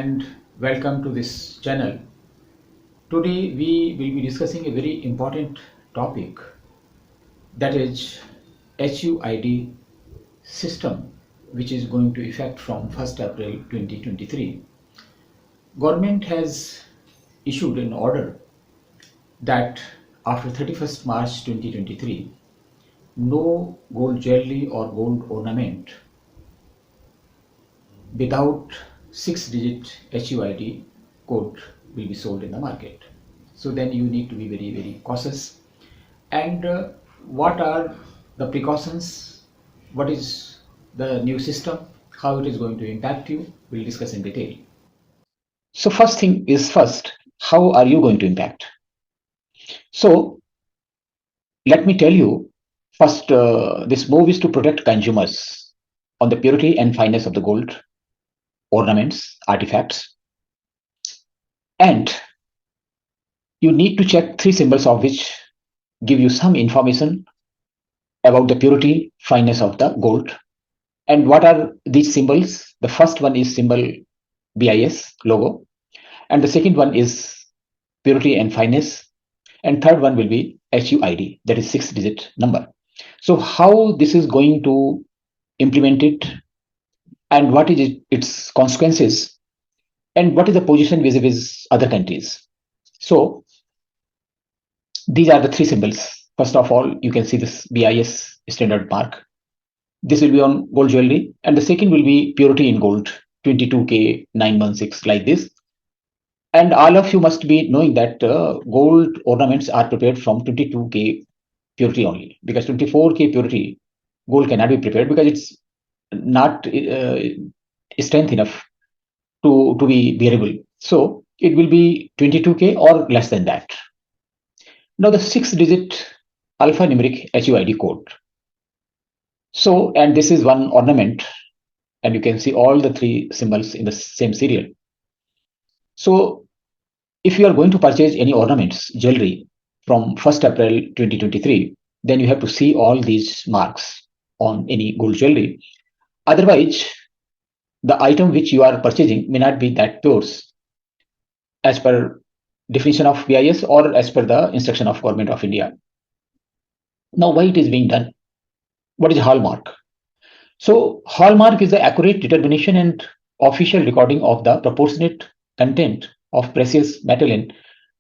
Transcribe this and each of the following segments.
and welcome to this channel. Today we will be discussing a very important topic, that is HUID system, which is going to effect from 1st April 2023. Government has issued an order that after 31st March 2023, no gold jewelry or gold ornament without 6-digit HUID code will be sold in the market. So then you need to be very cautious. And what are the precautions? What is the new system? How it is going to impact you? We'll discuss in detail. So first thing is first, how are you going to impact? So let me tell you first, this move is to protect consumers on the purity and fineness of the gold ornaments, artifacts, and you need to check three symbols of which give you some information about the purity, fineness of the gold. And what are these symbols? The first one is symbol BIS logo, and the second one is purity and fineness, and third one will be HUID, that is 6-digit number. So how this is going to implement it, and what is its consequences, and what is the position vis-a-vis other countries. So these are the three symbols. First of all, you can see this BIS standard mark. This will be on gold jewelry, and the second will be purity in gold, 22K 916, like this. And all of you must be knowing that gold ornaments are prepared from 22K purity only, because 24K purity gold cannot be prepared because it's not strength enough to be wearable. So it will be 22K or less than that. Now the 6-digit alphanumeric HUID code. So, and this is one ornament, and you can see all the three symbols in the same serial. So if you are going to purchase any ornaments, jewelry from 1st April 2023, then you have to see all these marks on any gold jewelry. Otherwise, the item which you are purchasing may not be that pure as per definition of BIS or as per the instruction of Government of India. Now, why it is being done? What is Hallmark? So Hallmark is the accurate determination and official recording of the proportionate content of precious metal in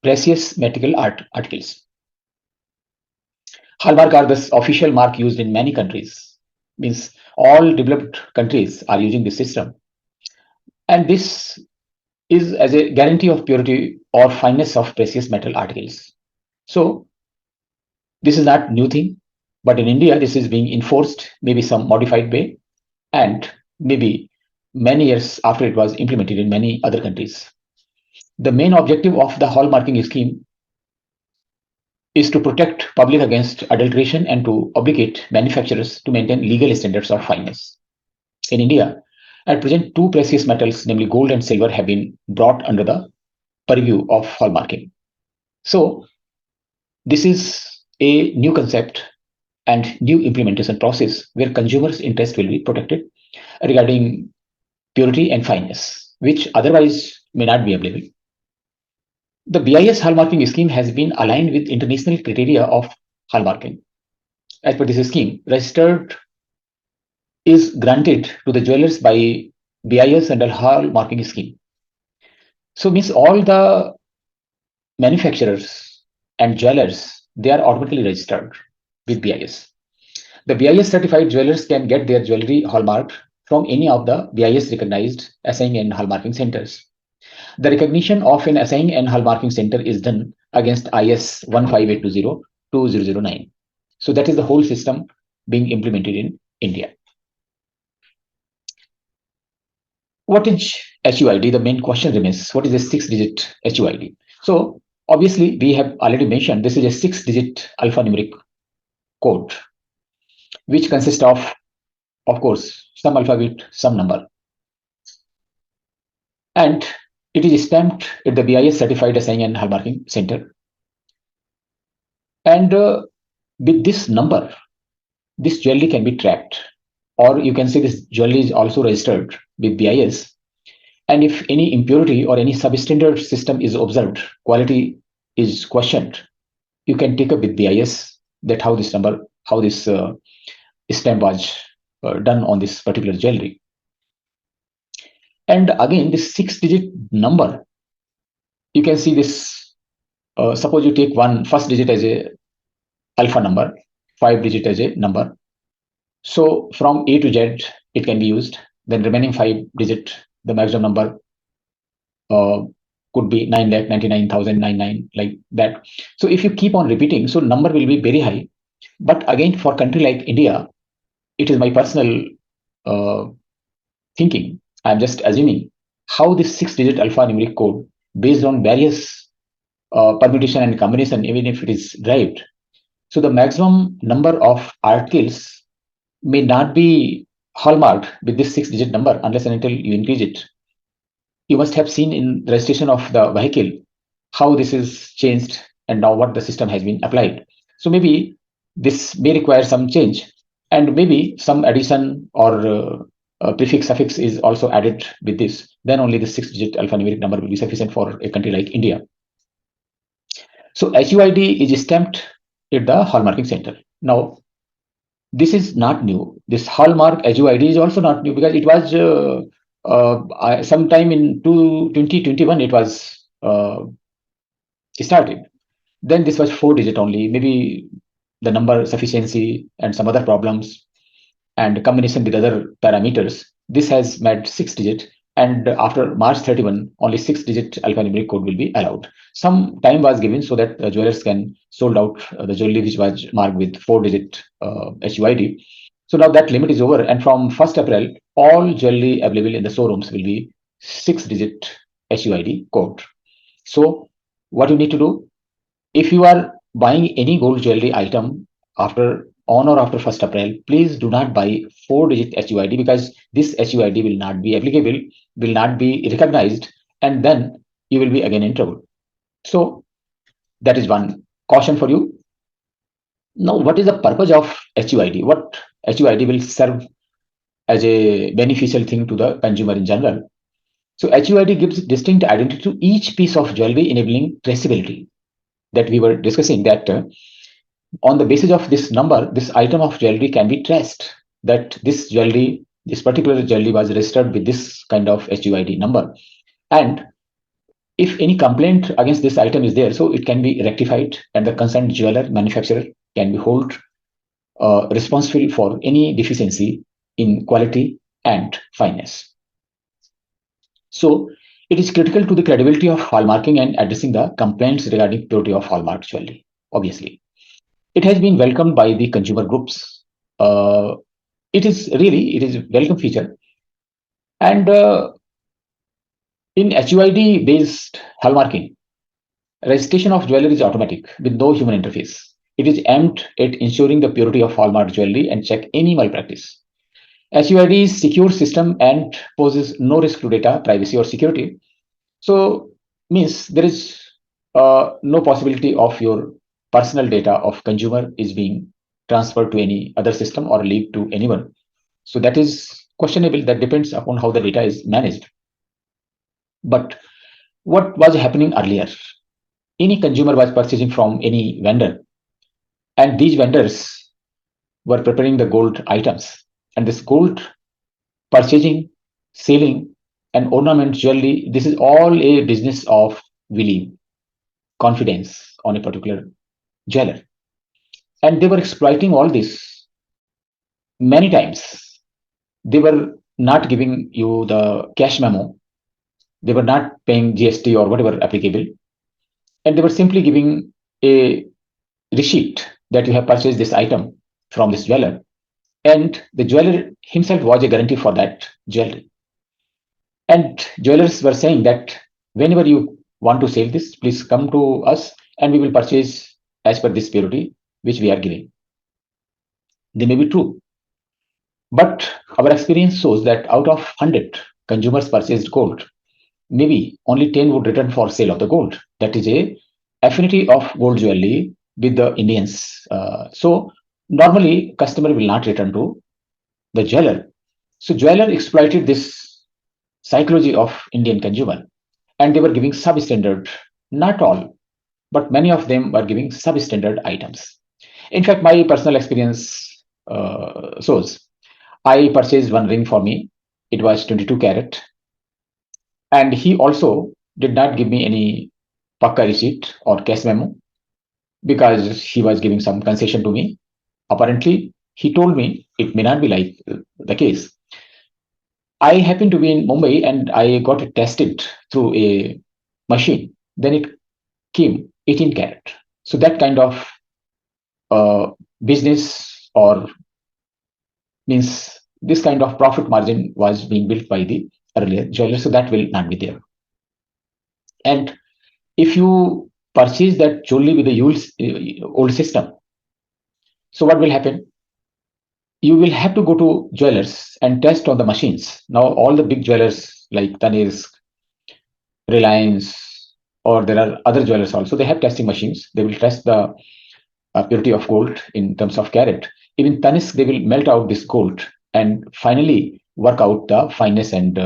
precious metal articles. Hallmark are the official mark used in many countries. Means all developed countries are using this system. And this is as a guarantee of purity or fineness of precious metal articles. So this is not new thing, but in India, this is being enforced, maybe some modified way, and maybe many years after it was implemented in many other countries. The main objective of the hallmarking scheme is to protect public against adulteration and to obligate manufacturers to maintain legal standards of fineness. In India, at present, two precious metals, namely gold and silver, have been brought under the purview of hallmarking. So this is a new concept and new implementation process where consumers' interest will be protected regarding purity and fineness, which otherwise may not be available. The BIS hallmarking scheme has been aligned with international criteria of hallmarking. As per this scheme, registered is granted to the jewelers by BIS under hallmarking scheme. So means all the manufacturers and jewelers, they are automatically registered with BIS. The BIS certified jewelers can get their jewelry hallmarked from any of the BIS recognized assaying and hallmarking centers. The recognition of an assaying and hallmarking center is done against IS 15820-2009. So that is the whole system being implemented in India. What is HUID? The main question remains, what is a 6-digit HUID? So obviously we have already mentioned this is a 6-digit alphanumeric code, which consists of course, some alphabet, some number. And it is stamped at the BIS certified assaying and hallmarking center. And with this number, this jewelry can be tracked, or you can say this jewelry is also registered with BIS. And if any impurity or any substandard system is observed, quality is questioned, you can take up with BIS that how this stamp was done on this particular jewelry. And again, this 6-digit number, you can see this. Suppose you take one first digit as a alpha number, 5-digit as a number. So from A to Z, it can be used. Then remaining 5-digit, the maximum number could be 9,99,099, like that. So if you keep on repeating, so number will be very high. But again, for country like India, it is my personal thinking. I'm just assuming how this 6-digit alphanumeric code, based on various permutation and combination, even if it is derived. So the maximum number of articles may not be hallmarked with this 6-digit number unless and until you increase it. You must have seen in the registration of the vehicle how this is changed and now what the system has been applied. So maybe this may require some change, and maybe some addition or prefix suffix is also added with this. Then only the 6-digit alphanumeric number will be sufficient for a country like India. So HUID is stamped at the hallmarking center. Now, this is not new. This hallmark HUID is also not new, because it was sometime in 2021 it was started. Then this was 4-digit only, maybe the number sufficiency and some other problems and combination with other parameters. This has made 6-digit, and after March 31, only 6-digit alphanumeric code will be allowed. Some time was given so that the jewelers can sold out the jewelry which was marked with 4-digit HUID. So now that limit is over, and from 1st April, all jewelry available in the showrooms will be 6-digit HUID code. So what you need to do, if you are buying any gold jewelry item on or after 1st April, please do not buy 4-digit HUID, because this HUID will not be applicable, will not be recognized, and then you will be again in trouble. So that is one caution for you. Now, what is the purpose of HUID? What HUID will serve as a beneficial thing to the consumer in general? So HUID gives distinct identity to each piece of jewelry, enabling traceability that we were discussing, that on the basis of this number, this item of jewelry can be traced, that this particular jewelry was registered with this kind of HUID number. And if any complaint against this item is there, so it can be rectified, and the concerned jeweler manufacturer can be held responsible for any deficiency in quality and fineness. So it is critical to the credibility of hallmarking and addressing the complaints regarding purity of hallmark jewelry, obviously. It has been welcomed by the consumer groups. It is a welcome feature. And in HUID based hallmarking, registration of jewelry is automatic with no human interface. It is aimed at ensuring the purity of hallmark jewelry and check any malpractice. HUID is secure system and poses no risk to data privacy or security. So means there is no possibility of your personal data of consumer is being transferred to any other system or leaked to anyone. So that is questionable. That depends upon how the data is managed. But what was happening earlier? Any consumer was purchasing from any vendor, and these vendors were preparing the gold items. And this gold purchasing, selling, and ornament jewelry, this is all a business of belief, confidence on a particular jeweler. And they were exploiting all this many times. They were not giving you the cash memo. They were not paying GST or whatever applicable. And they were simply giving a receipt that you have purchased this item from this jeweler. And the jeweler himself was a guarantee for that jewelry. And jewelers were saying that whenever you want to sell this, please come to us and we will purchase as per this purity which we are giving. They may be true. But our experience shows that out of 100 consumers purchased gold, maybe only 10 would return for sale of the gold. That is a affinity of gold jewelry with the Indians. So normally customer will not return to the jeweler. So jeweler exploited this psychology of Indian consumer, and they were giving substandard, not all, but many of them were giving substandard items. In fact, my personal experience shows I purchased one ring for me. It was 22 carat, and he also did not give me any pakka receipt or cash memo because he was giving some concession to me. Apparently, he told me it may not be like the case. I happened to be in Mumbai and I got it tested through a machine. Then it came 18 carat. So that kind of business or means this kind of profit margin was being built by the earlier jeweler. So that will not be there. And if you purchase that jewelry with the old system, so what will happen? You will have to go to jewelers and test on the machines. Now, all the big jewelers like Tanishq, Reliance, or there are other jewelers also, they have testing machines. They will test the purity of gold in terms of carat. Even Tanishq, they will melt out this gold and finally work out the fineness and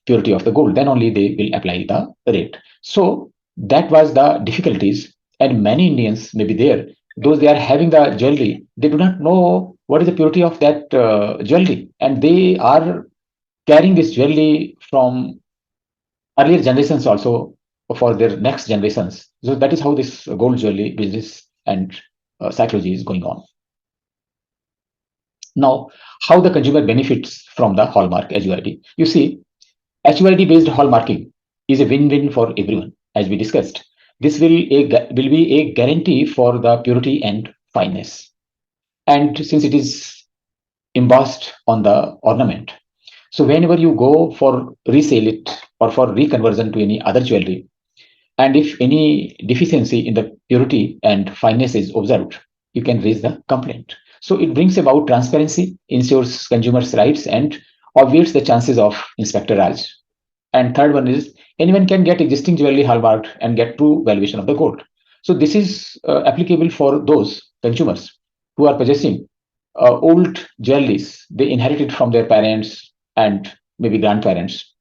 purity of the gold. Then only they will apply the rate. So that was the difficulties. And many Indians may be there. Those they are having the jewelry, they do not know what is the purity of that jewelry, and they are carrying this jewelry from earlier generations also for their next generations. So that is how this gold jewelry business and psychology is going on. Now, how the consumer benefits from the Hallmark HUID. You see, HUID based hallmarking is a win-win for everyone, as we discussed. This will be a guarantee for the purity and fineness. And since it is embossed on the ornament, so whenever you go for resale it or for reconversion to any other jewelry, and if any deficiency in the purity and fineness is observed, you can raise the complaint. So it brings about transparency, ensures consumers' rights, and obviates the chances of Inspector Raj. And third one is anyone can get existing jewelry hallmarked and get true valuation of the gold. So this is applicable for those consumers who are possessing old jewelries they inherited from their parents and maybe grandparents,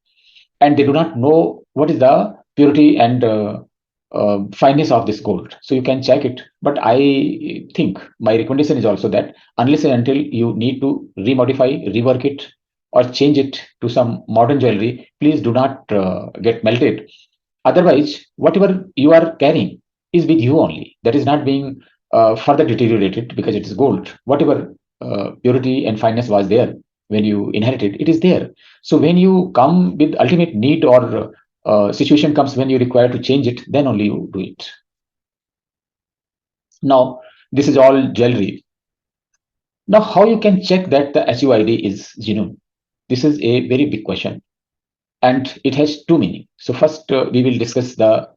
and they do not know what is the purity and fineness of this gold. So you can check it. But I think my recommendation is also that unless and until you need to remodify, rework it, or change it to some modern jewelry, please do not get melted. Otherwise, whatever you are carrying is with you only. That is not being further deteriorated because it is gold. Whatever purity and fineness was there when you inherited, it is there. So when you come with ultimate need or situation comes when you require to change it, then only you do it. Now, this is all jewelry. Now, how you can check that the HUID is genuine? This is a very big question, and it has two meanings. So first, we will discuss the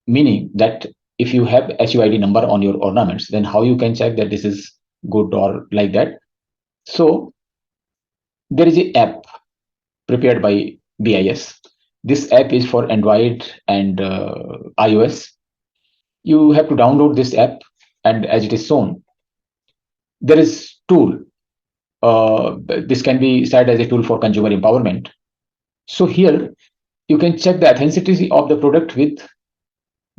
meaning that if you have HUID number on your ornaments, then how you can check that this is good or like that. So there is an app prepared by BIS. This app is for Android and iOS. You have to download this app, and as it is shown, there is tool. This can be cited as a tool for consumer empowerment. So here you can check the authenticity of the product with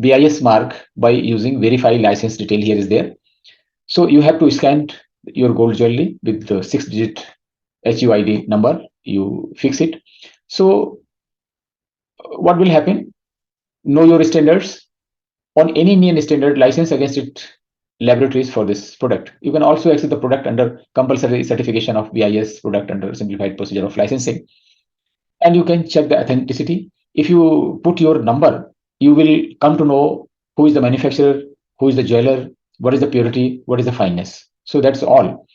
BIS mark by using verify license detail. Here is there. So you have to scan your gold jewelry with the 6-digit HUID number. You fix it. So what will happen? Know your standards. On any Indian standard, license against it laboratories for this product. You can also access the product under compulsory certification of BIS product under simplified procedure of licensing. And you can check the authenticity. If you put your number, you will come to know who is the manufacturer, who is the jeweler, what is the purity, what is the fineness. So that's all.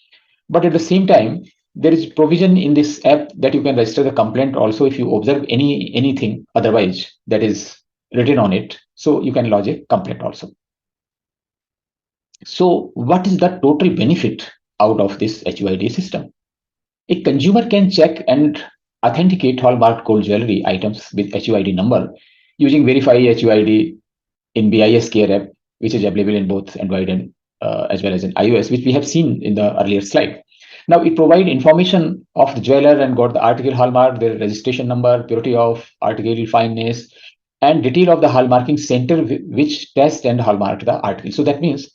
But at the same time, there is provision in this app that you can register the complaint also if you observe anything otherwise that is written on it. So you can lodge a complaint also. So what is the total benefit out of this HUID system? A consumer can check and authenticate hallmarked gold jewelry items with HUID number using verify HUID in BIS Care app, which is available in both Android and as well as in iOS, which we have seen in the earlier slide. Now it provide information of the jeweler and got the article hallmark, their registration number, purity of article, fineness, and detail of the hallmarking center which test and hallmark the article. So that means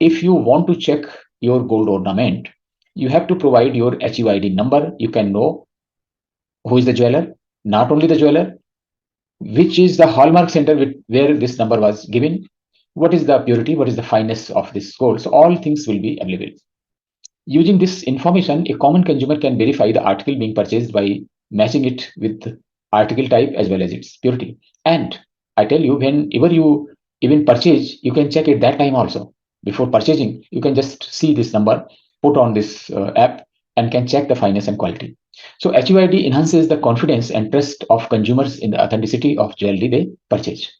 if you want to check your gold ornament, you have to provide your HUID number. You can know who is the jeweler, not only the jeweler, which is the hallmark center where this number was given, what is the purity, what is the fineness of this gold. So all things will be available. Using this information, a common consumer can verify the article being purchased by matching it with article type as well as its purity. And I tell you, whenever you even purchase, you can check it that time also. Before purchasing, you can just see this number, put on this app, and can check the fineness and quality. So HUID enhances the confidence and trust of consumers in the authenticity of jewelry they purchase.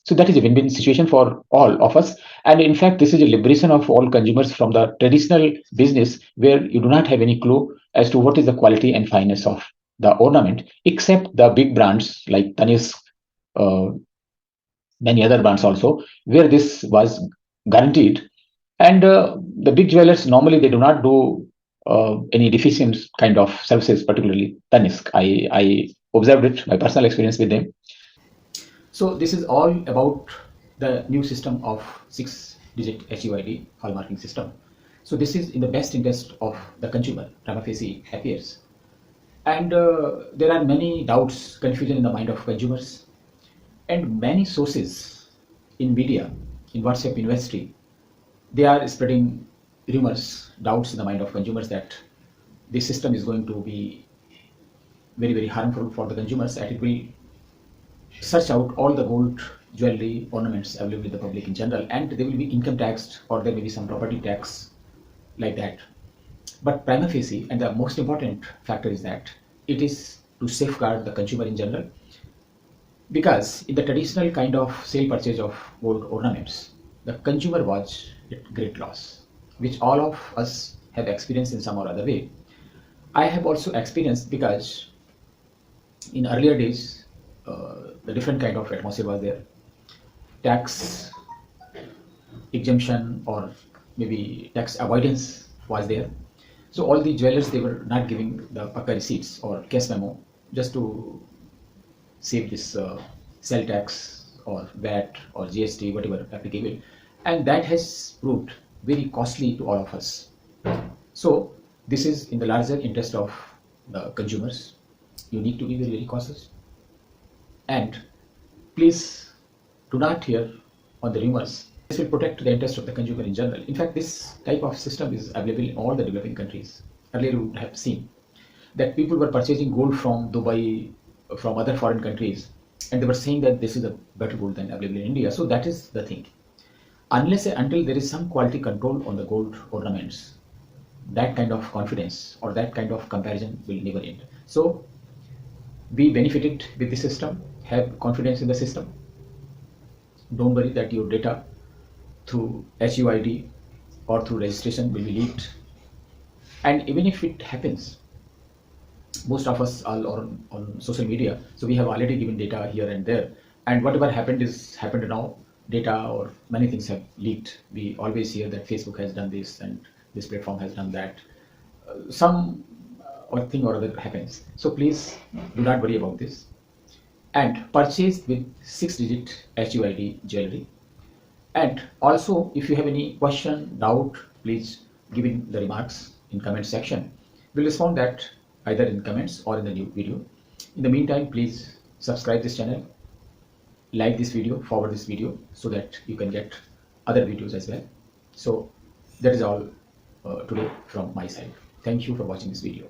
So that is a win-win situation for all of us. And in fact, this is a liberation of all consumers from the traditional business where you do not have any clue as to what is the quality and fineness of the ornament, except the big brands like Tanishq, uh, many other brands also, where this was guaranteed. And the big jewelers, normally they do not do any deficient kind of services, particularly Tanishq. I observed it, my personal experience with them. So this is all about the new system of 6-digit HUID hallmarking system. So this is in the best interest of the consumer, prima facie appears. And there are many doubts, confusion in the mind of consumers, and many sources in media, in WhatsApp University, they are spreading rumors, doubts in the mind of consumers that this system is going to be very, very harmful for the consumers, and it will search out all the gold jewelry ornaments available with the public in general, and they will be income taxed, or there may be some property tax like that. But prima facie, and the most important factor is that it is to safeguard the consumer in general, because in the traditional kind of sale purchase of gold ornaments, the consumer was at great loss, which all of us have experienced in some or other way. I have also experienced, because in earlier days, the different kind of atmosphere was there. Tax exemption or maybe tax avoidance was there. So all the jewelers, they were not giving the pakka receipts or cash memo just to save this sell tax or VAT or GST, whatever applicable, and that has proved very costly to all of us. So this is in the larger interest of the consumers. You need to be very, very cautious, and please do not hear on the rumors. This will protect the interest of the consumer in general. In fact, this type of system is available in all the developing countries. Earlier you would have seen that people were purchasing gold from Dubai, from other foreign countries, and they were saying that this is a better gold than available in India. So that is the thing. Unless and until there is some quality control on the gold ornaments, that kind of confidence or that kind of comparison will never end. So be benefited with the system, have confidence in the system. Don't worry that your data through HUID or through registration will be leaked. And even if it happens, most of us are on social media, so we have already given data here and there, and whatever happened is happened now. Data or many things have leaked. We always hear that Facebook has done this and this platform has done that. Some or thing or other happens. So please do not worry about this, and purchase with 6-digit HUID jewelry. And also, if you have any question, doubt, please give in the remarks in comment section. We'll respond that either in comments or in the new video. In the meantime, please subscribe this channel, like this video, forward this video, so that you can get other videos as well. So that is all today from my side. Thank you for watching this video.